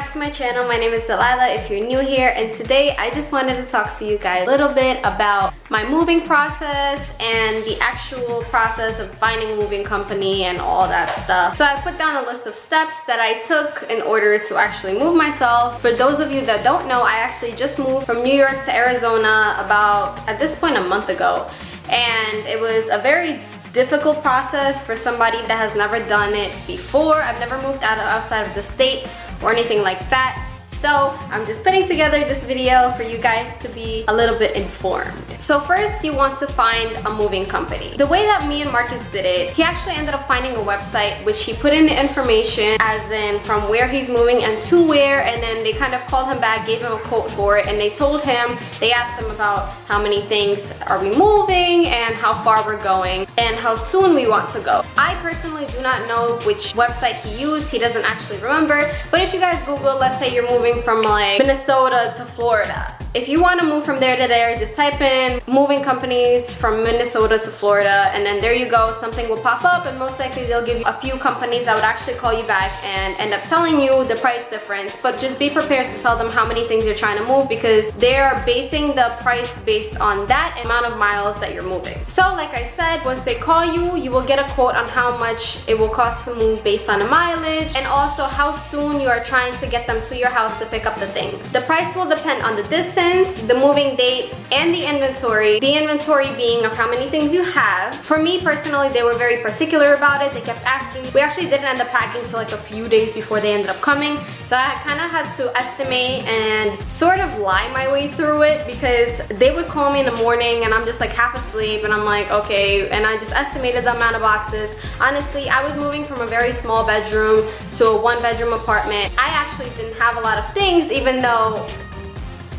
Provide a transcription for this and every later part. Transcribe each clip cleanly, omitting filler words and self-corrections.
back to my channel. My name is Delilah if you're new here, and today I just wanted to talk to you guys a little bit about my moving process and the actual process of finding a moving company and all that stuff. So I put down a list of steps that I took in order to actually move myself. For those of you that don't know, I actually just moved from New York to Arizona about, at this point, a month ago, and it was a very difficult process for somebody that has never done it before. I've never moved outside of the state or anything like that. So I'm just putting together this video for you guys to be a little bit informed. So first, you want to find a moving company. The way that me and Marcus did it, he actually ended up finding a website which he put in the information as in from where he's moving and to where, and then they kind of called him back, gave him a quote for it, and they told him, they asked him about how many things are we moving and how far we're going and how soon we want to go. I personally do not know which website he used. He doesn't actually remember, but if you guys Google, let's say you're moving from like Minnesota to Florida. If you want to move from there to there, just type in moving companies from Minnesota to Florida, and then there you go, something will pop up, and most likely they'll give you a few companies that would actually call you back and end up telling you the price difference. But just be prepared to tell them how many things you're trying to move, because they're basing the price based on that amount of miles that you're moving. So like I said, once they call you, you will get a quote on how much it will cost to move based on the mileage, and also how soon you are trying to get them to your house to pick up the things. The price will depend on the distance, the moving date, and the inventory. The inventory being of how many things you have. For me personally, they were very particular about it. They kept asking. We actually didn't end up packing till like a few days before they ended up coming. So I kind of had to estimate and sort of lie my way through it, because they would call me in the morning and I'm just like half asleep and I'm like, okay, and I just estimated the amount of boxes. Honestly, I was moving from a very small bedroom to a one-bedroom apartment. I actually didn't have a lot of things, even though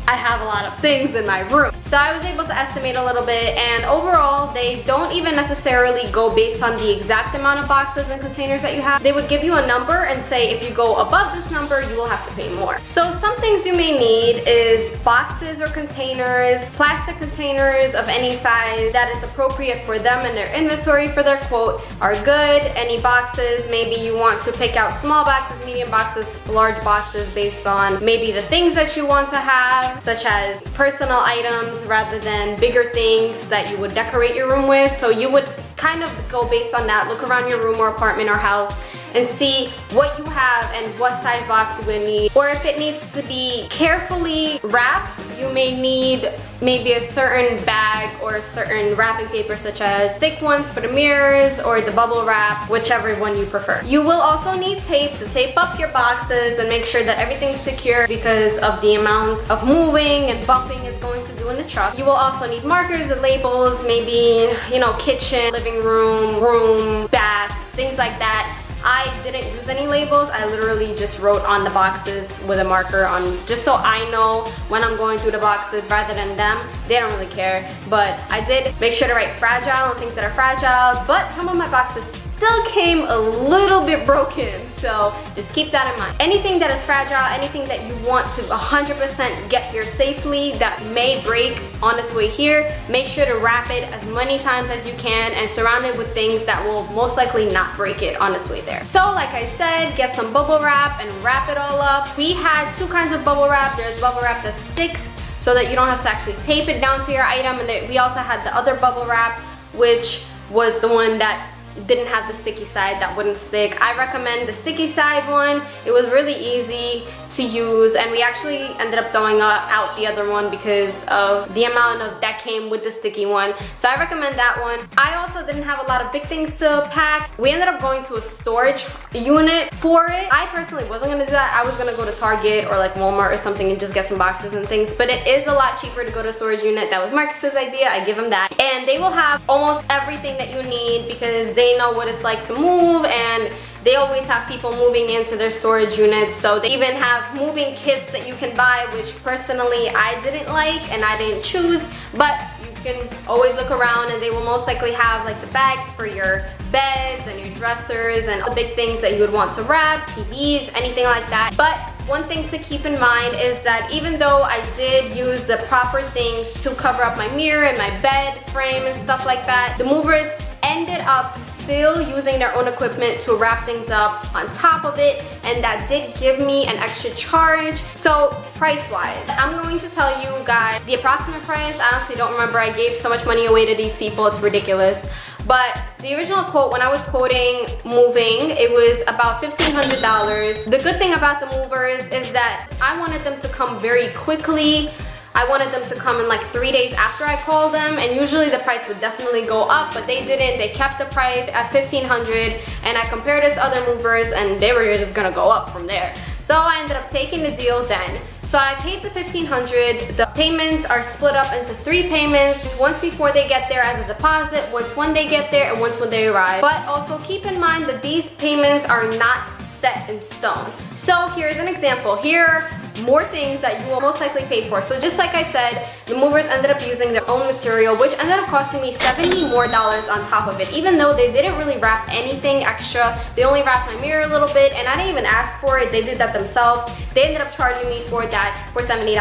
I have a lot of things in my room. So I was able to estimate a little bit, and overall they don't even necessarily go based on the exact amount of boxes and containers that you have. They would give you a number and say if you go above this number you will have to pay more. So some things you may need is boxes or containers, plastic containers of any size that is appropriate for them and their inventory for their quote are good. Any boxes, maybe you want to pick out small boxes, medium boxes, large boxes based on maybe the things that you want to have, such as personal items rather than bigger things that you would decorate your room with. So you would kind of go based on that, look around your room or apartment or house and see what you have and what size box you would need. Or if it needs to be carefully wrapped, you may need maybe a certain bag or a certain wrapping paper, such as thick ones for the mirrors or the bubble wrap, whichever one you prefer. You will also need tape to tape up your boxes and make sure that everything's secure because of the amount of moving and bumping it's going to do in the truck. You will also need markers and labels, maybe, you know, kitchen, living room, bath, things like that. I didn't use any labels. I literally just wrote on the boxes with a marker on, just so I know when I'm going through the boxes rather than them. They don't really care, but I did make sure to write fragile and things that are fragile, but some of my boxes still came a little bit broken, so just keep that in mind. Anything that is fragile, anything that you want to 100% get here safely that may break on its way here, make sure to wrap it as many times as you can and surround it with things that will most likely not break it on its way there. So like I said, get some bubble wrap and wrap it all up. We had two kinds of bubble wrap. There's bubble wrap that sticks so that you don't have to actually tape it down to your item, and then we also had the other bubble wrap, which was the one that didn't have the sticky side, that wouldn't stick. I recommend the sticky side one. It was really easy to use, and we actually ended up throwing out the other one because of the amount of that came with the sticky one. So I recommend that one. I also didn't have a lot of big things to pack. We ended up going to a storage unit for it. I personally wasn't gonna do that. I was gonna go to Target or like Walmart or something and just get some boxes and things, but it is a lot cheaper to go to a storage unit. That was Marcus's idea. I give him that, and they will have almost everything that you need because they know what it's like to move, and they always have people moving into their storage units. So they even have moving kits that you can buy, which personally I didn't like and I didn't choose, but you can always look around and they will most likely have like the bags for your beds and your dressers and all the big things that you would want to wrap, TVs, anything like that. But one thing to keep in mind is that even though I did use the proper things to cover up my mirror and my bed frame and stuff like that, the movers ended up still using their own equipment to wrap things up on top of it, and that did give me an extra charge. So price-wise, I'm going to tell you guys the approximate price. I honestly don't remember. I gave so much money away to these people, it's ridiculous. But the original quote, when I was quoting moving, it was about $1,500. The good thing about the movers is that I wanted them to come very quickly. I wanted them to come in like 3 days after I called them, and usually the price would definitely go up, but they didn't. They kept the price at $1,500, and I compared it to other movers and they were just gonna go up from there. So I ended up taking the deal then. So I paid the $1,500. The payments are split up into 3 payments. Once before they get there as a deposit, once when they get there, and once when they arrive. But also keep in mind that these payments are not set in stone. So here's an example. Here are more things that you will most likely pay for. So just like I said, the movers ended up using their own material, which ended up costing me $70 more on top of it. Even though they didn't really wrap anything extra, they only wrapped my mirror a little bit, and I didn't even ask for it. They did that themselves. They ended up charging me for that for $70.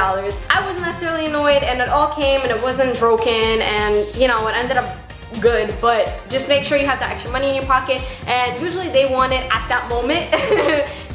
I wasn't necessarily annoyed, and it all came and it wasn't broken, and you know, it ended up good. But just make sure you have that extra money in your pocket, and usually they want it at that moment.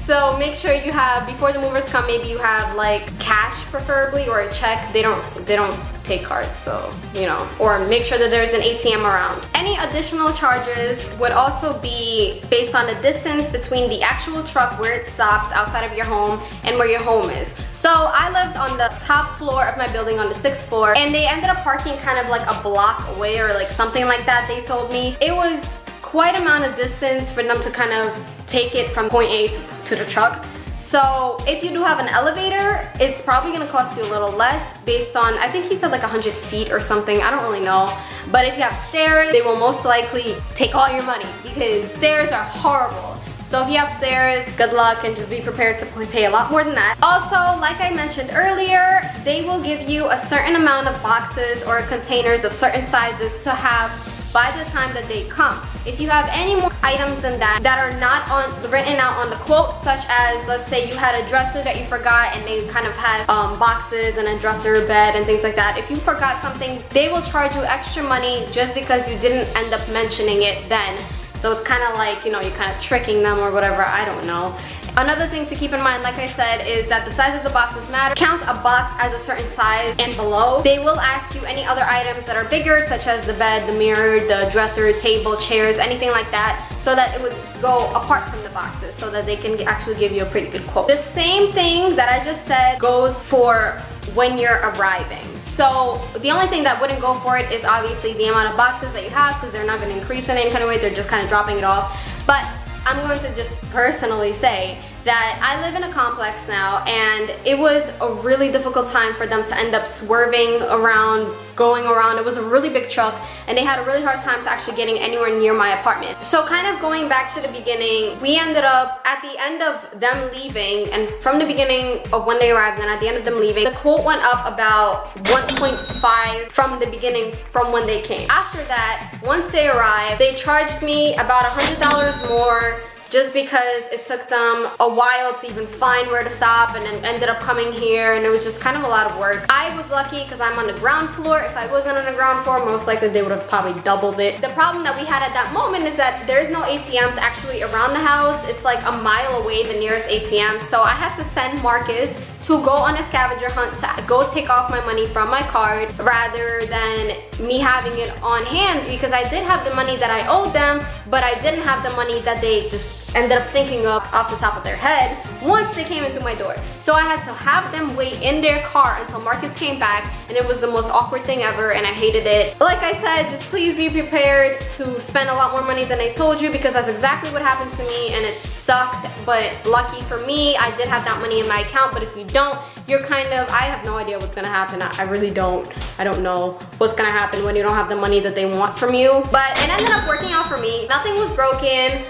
So make sure you have, before the movers come, maybe you have like cash preferably, or a check. They don't take cards, so you know, or make sure that there's an ATM around. Any additional charges would also be based on the distance between the actual truck where it stops outside of your home and where your home is. So I lived on the top floor of my building, on the 6th floor, and they ended up parking kind of like a block away, or like something like that, they told me. It was quite amount of distance for them to kind of take it from point A to the truck. So if you do have an elevator, it's probably gonna cost you a little less based on, I think he said like 100 feet or something, I don't really know. But if you have stairs, they will most likely take all your money, because stairs are horrible. So if you have stairs, good luck, and just be prepared to pay a lot more than that. Also, like I mentioned earlier, they will give you a certain amount of boxes or containers of certain sizes to have by the time that they come. If you have any more items than that are not written out on the quote, such as, let's say you had a dresser that you forgot, and they kind of had boxes and a dresser, bed, and things like that. If you forgot something, they will charge you extra money just because you didn't end up mentioning it then. So it's kind of like, you know, you're kind of tricking them or whatever, I don't know. Another thing to keep in mind, like I said, is that the size of the boxes matter. Count a box as a certain size and below. They will ask you any other items that are bigger, such as the bed, the mirror, the dresser, table, chairs, anything like that, so that it would go apart from the boxes, so that they can actually give you a pretty good quote. The same thing that I just said goes for when you're arriving. So the only thing that wouldn't go for it is obviously the amount of boxes that you have, because they're not going to increase in any kind of way, they're just kind of dropping it off. But I'm going to just personally say that I live in a complex now, and it was a really difficult time for them to end up swerving around, going around. It was a really big truck, and they had a really hard time to actually getting anywhere near my apartment. So kind of going back to the beginning, we ended up at the end of them leaving, and from the beginning of when they arrived and at the end of them leaving, the quote went up about 1.5 from the beginning, from when they came. After that, once they arrived, they charged me about $100 more, just because it took them a while to even find where to stop, and then ended up coming here, and it was just kind of a lot of work. I was lucky because I'm on the ground floor. If I wasn't on the ground floor, most likely they would have probably doubled it. The problem that we had at that moment is that there's no ATMs actually around the house. It's like a mile away, the nearest ATM. So I had to send Marcus to go on a scavenger hunt to go take off my money from my card, rather than me having it on hand, because I did have the money that I owed them, but I didn't have the money that they just ended up thinking of off the top of their head once they came in through my door. So I had to have them wait in their car until Marcus came back, and it was the most awkward thing ever, and I hated it. Like I said, just please be prepared to spend a lot more money than I told you, because that's exactly what happened to me, and it sucked. But lucky for me, I did have that money in my account. But if you don't, you're kind of, I have no idea what's gonna happen. I really don't. I don't know what's gonna happen when you don't have the money that they want from you. But it ended up working out for me. Nothing was broken.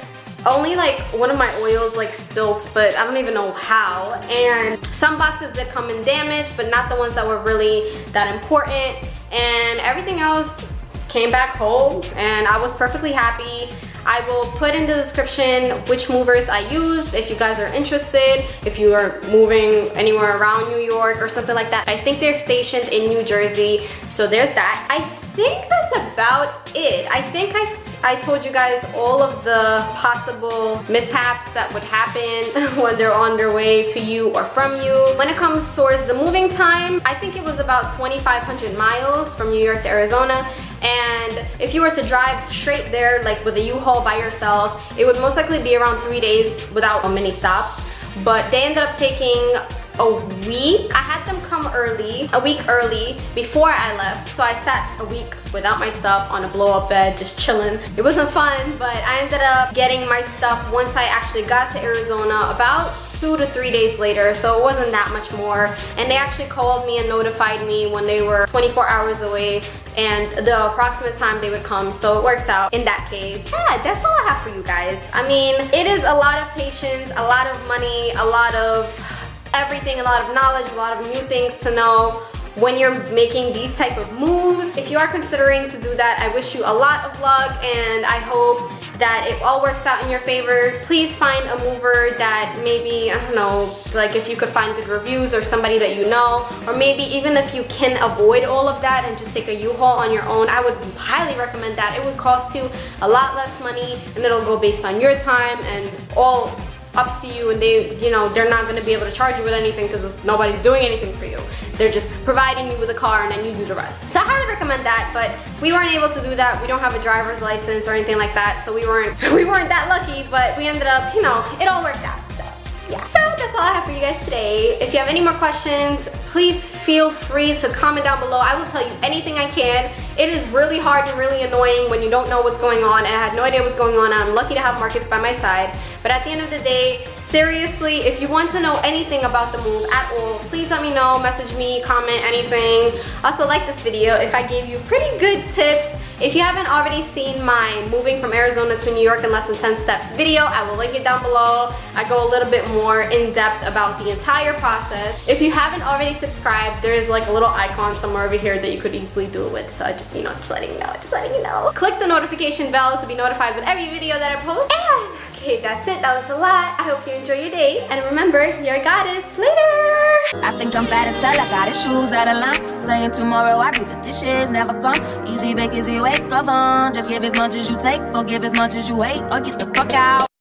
Only like one of my oils like spilt, but I don't even know how. And some boxes did come in damaged, but not the ones that were really that important. And everything else came back whole, and I was perfectly happy. I will put in the description which movers I used if you guys are interested, if you are moving anywhere around New York or something like that. I think they're stationed in New Jersey, so there's that. I think that's about it. I think I told you guys all of the possible mishaps that would happen when they're on their way to you or from you. When it comes towards the moving time, I think it was about 2,500 miles from New York to Arizona. And if you were to drive straight there, like with a U-Haul by yourself, it would most likely be around 3 days without many stops. But they ended up taking a week. I had them come a week early before I left. So I sat a week without my stuff on a blow-up bed, just chilling. It wasn't fun, but I ended up getting my stuff once I actually got to Arizona about 2 to 3 days later, so it wasn't that much more. And they actually called me and notified me when they were 24 hours away and the approximate time they would come, so it works out in that case. Yeah, that's all I have for you guys. I mean, it is a lot of patience, a lot of money, a lot of everything, a lot of knowledge, a lot of new things to know when you're making these type of moves. If you are considering to do that, I wish you a lot of luck, and I hope that it all works out in your favor. Please find a mover that maybe, I don't know, like if you could find good reviews or somebody that you know, or maybe even if you can avoid all of that and just take a U-Haul on your own, I would highly recommend that. It would cost you a lot less money, and it'll go based on your time and all up to you, and they're not going to be able to charge you with anything because nobody's doing anything for you. They're just providing you with a car and then you do the rest. So I highly recommend that, but we weren't able to do that. We don't have a driver's license or anything like that, so we weren't that lucky, but we ended up, it all worked out. So yeah, so that's all I have for you guys today. If you have any more questions, please feel free to comment down below. I will tell you anything I can. It is really hard and really annoying when you don't know what's going on, and I had no idea what's going on, and I'm lucky to have Marcus by my side. But at the end of the day, seriously, if you want to know anything about the move at all, please let me know, message me, comment, anything. Also, like this video if I gave you pretty good tips. If you haven't already seen my moving from Arizona to New York in less than 10 steps video, I will link it down below. I go a little bit more in depth about the entire process. If you haven't already subscribed, there is like a little icon somewhere over here that you could easily do it with. So I just, just letting you know, Click the notification bell to be notified with every video that I post. And okay, that's it. That was a lot. I hope you enjoy your day. And remember, you're a goddess. Later! I think I'm fat as hell. I got his shoes out of line. Saying tomorrow I beat the dishes, never come. Easy bake, easy wake, come on. Just give as much as you take, forgive as much as you hate, or get the fuck out.